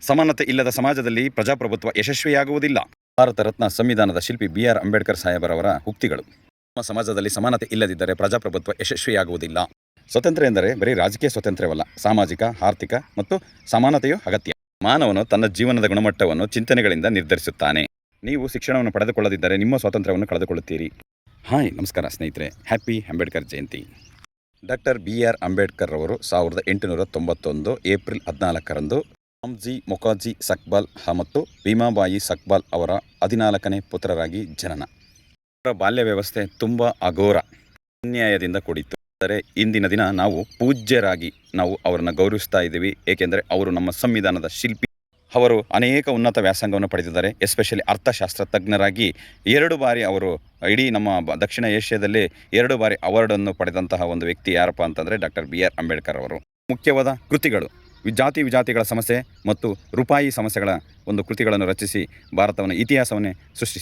ಸಮಾನತೆ ಇಲ್ಲದ ಸಮಾಜದಲ್ಲಿ ಪ್ರಜಾಪ್ರಭುತ್ವ ಯಶಸ್ವಿಯಾಗುವುದಿಲ್ಲ. ಭಾರತ ರತ್ನ ಸಂವಿಧಾನದ ಶಿಲ್ಪಿ BR ಅಂಬೇಡ್ಕರ್ ಸಾಹೇಬರವರ ಉಕ್ತಿಗಳು. ನಮ್ಮ ಸಮಾಜದಲ್ಲಿ ಸಮಾನತೆ ಇಲ್ಲದಿದ್ದರೆ ಪ್ರಜಾಪ್ರಭುತ್ವ ಯಶಸ್ವಿಯಾಗುವುದಿಲ್ಲ. ಸ್ವತಂತ್ರ ಎಂದರೆ ಬರೀ ರಾಜಕೀಯ ಸ್ವಾತಂತ್ರ್ಯವಲ್ಲ, ಸಾಮಾಜಿಕ, ಆರ್ಥಿಕ ಮತ್ತು ಸಮಾನತೆಯು ಅಗತ್ಯ. ಮಾನವನು ತನ್ನ ಜೀವನದ ಗುಣಮಟ್ಟವನ್ನು ಚಿಂತನೆಗಳಿಂದ ನಿರ್ಧರಿಸುತ್ತಾನೆ. ನೀವು ಶಿಕ್ಷಣವನ್ನು ಪಡೆದುಕೊಳ್ಳದಿದ್ದರೆ ನಿಮ್ಮ ಸ್ವಾತಂತ್ರ್ಯವನ್ನು ಕಳೆದುಕೊಳ್ಳುತ್ತೀರಿ. ಹಾಯ್, ನಮಸ್ಕಾರ ಸ್ನೇಹಿತರೆ. Happy Ambedkar Jayanti. Doctor BR Ambedkar ಅವರು 1891 ಏಪ್ರಿಲ್ 14ರಂದು ರಾಮ್ಜಿ ಮೊಕಾಜಿ ಸಕ್ಪಾಲ್ ಮತ್ತು ಭೀಮಾಬಾಯಿ ಸಕ್ಪಾಲ್ ಅವರ 14ನೇ ಪುತ್ರರಾಗಿ ಜನನ. ಅವರ ಬಾಲ್ಯ ವ್ಯವಸ್ಥೆ ತುಂಬ ಅಘೋರ, ಅನ್ಯಾಯದಿಂದ ಕೂಡಿತ್ತು. ಆದರೆ ಇಂದಿನ ದಿನ ನಾವು ಪೂಜ್ಯರಾಗಿ ನಾವು ಅವರನ್ನು ಗೌರವಿಸ್ತಾ ಇದ್ದೀವಿ. ಏಕೆಂದರೆ ಅವರು ನಮ್ಮ ಸಂವಿಧಾನದ ಶಿಲ್ಪಿ. ಅವರು ಅನೇಕ ಉನ್ನತ ವ್ಯಾಸಂಗವನ್ನು ಪಡೆದಿದ್ದಾರೆ. ಎಸ್ಪೆಷಲಿ ಅರ್ಥಶಾಸ್ತ್ರ ತಜ್ಞರಾಗಿ 2 ಬಾರಿ ಅವರು ಇಡೀ ನಮ್ಮ ದಕ್ಷಿಣ ಏಷ್ಯಾದಲ್ಲಿ 2 ಬಾರಿ ಅವಾರ್ಡನ್ನು ಪಡೆದಂತಹ ಒಂದು ವ್ಯಕ್ತಿ ಯಾರಪ್ಪ ಅಂತಂದರೆ ಡಾಕ್ಟರ್ BR ಅಂಬೇಡ್ಕರ್ ಅವರು. ಮುಖ್ಯವಾದ ಕೃತಿಗಳು ಜಾತಿ ವಿಜಾತಿಗಳ ಸಮಸ್ಯೆ ಮತ್ತು ರೂಪಾಯಿ ಸಮಸ್ಯೆಗಳ ಒಂದು ಕೃತಿಗಳನ್ನು ರಚಿಸಿ ಭಾರತವನ್ನು ಇತಿಹಾಸವನ್ನೇ ಸೃಷ್ಟಿಸಿ